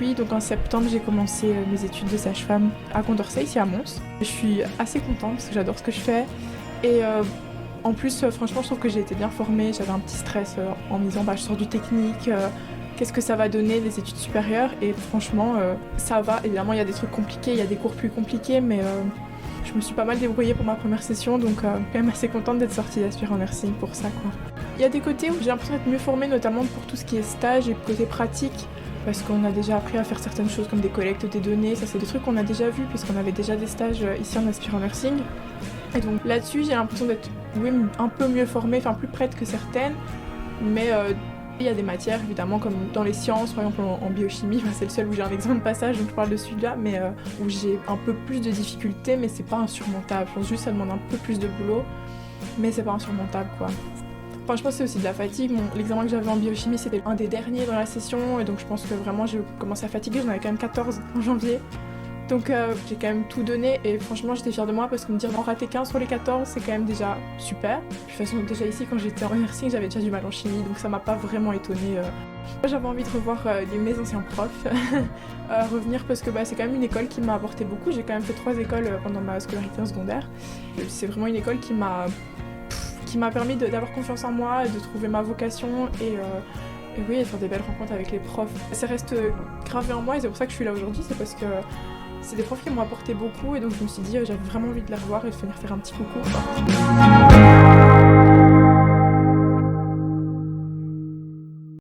depuis, donc en septembre, j'ai commencé mes études de sage-femme à Condorcet, ici à Mons. Je suis assez contente parce que j'adore ce que je fais. Et en plus, franchement, je trouve que j'ai été bien formée. J'avais un petit stress en me disant, je sors du technique, qu'est-ce que ça va donner les études supérieures? Et franchement, ça va. Évidemment, il y a des trucs compliqués, il y a des cours plus compliqués, mais je me suis pas mal débrouillée pour ma première session, donc quand même assez contente d'être sortie d'Aspirant Nursing pour ça, quoi. Il y a des côtés où j'ai l'impression d'être mieux formée, notamment pour tout ce qui est stage et côté pratique, parce qu'on a déjà appris à faire certaines choses comme des collectes des données. Ça, c'est des trucs qu'on a déjà vus puisqu'on avait déjà des stages ici en Aspirant Nursing. Et donc là-dessus, j'ai l'impression d'être un peu mieux formée, enfin plus prête que certaines, mais il y a des matières évidemment comme dans les sciences, par exemple en biochimie, c'est le seul où j'ai un examen de passage donc je parle de celui-là, mais où j'ai un peu plus de difficultés, mais c'est pas insurmontable. Je pense juste que ça demande un peu plus de boulot, mais c'est pas insurmontable, quoi. Enfin, je pense que c'est aussi de la fatigue. L'examen que j'avais en biochimie, c'était un des derniers dans la session, et donc je pense que vraiment j'ai commencé à fatiguer. J'en avais quand même 14 en janvier. Donc j'ai quand même tout donné, et franchement j'étais fière de moi parce que me dire d'en rater 15 sur les 14, c'est quand même déjà super. De toute façon, déjà ici, quand j'étais en nursing, j'avais déjà du mal en chimie, donc ça m'a pas vraiment étonnée. J'avais envie de revoir mes anciens profs, revenir parce que c'est quand même une école qui m'a apporté beaucoup. J'ai quand même fait 3 écoles pendant ma scolarité en secondaire. C'est vraiment une école qui m'a permis d'avoir confiance en moi, de trouver ma vocation et oui, et faire des belles rencontres avec les profs. Ça reste gravé en moi et c'est pour ça que je suis là aujourd'hui, c'est parce que c'est des profs qui m'ont apporté beaucoup et donc je me suis dit j'avais vraiment envie de les revoir et de venir faire un petit coucou.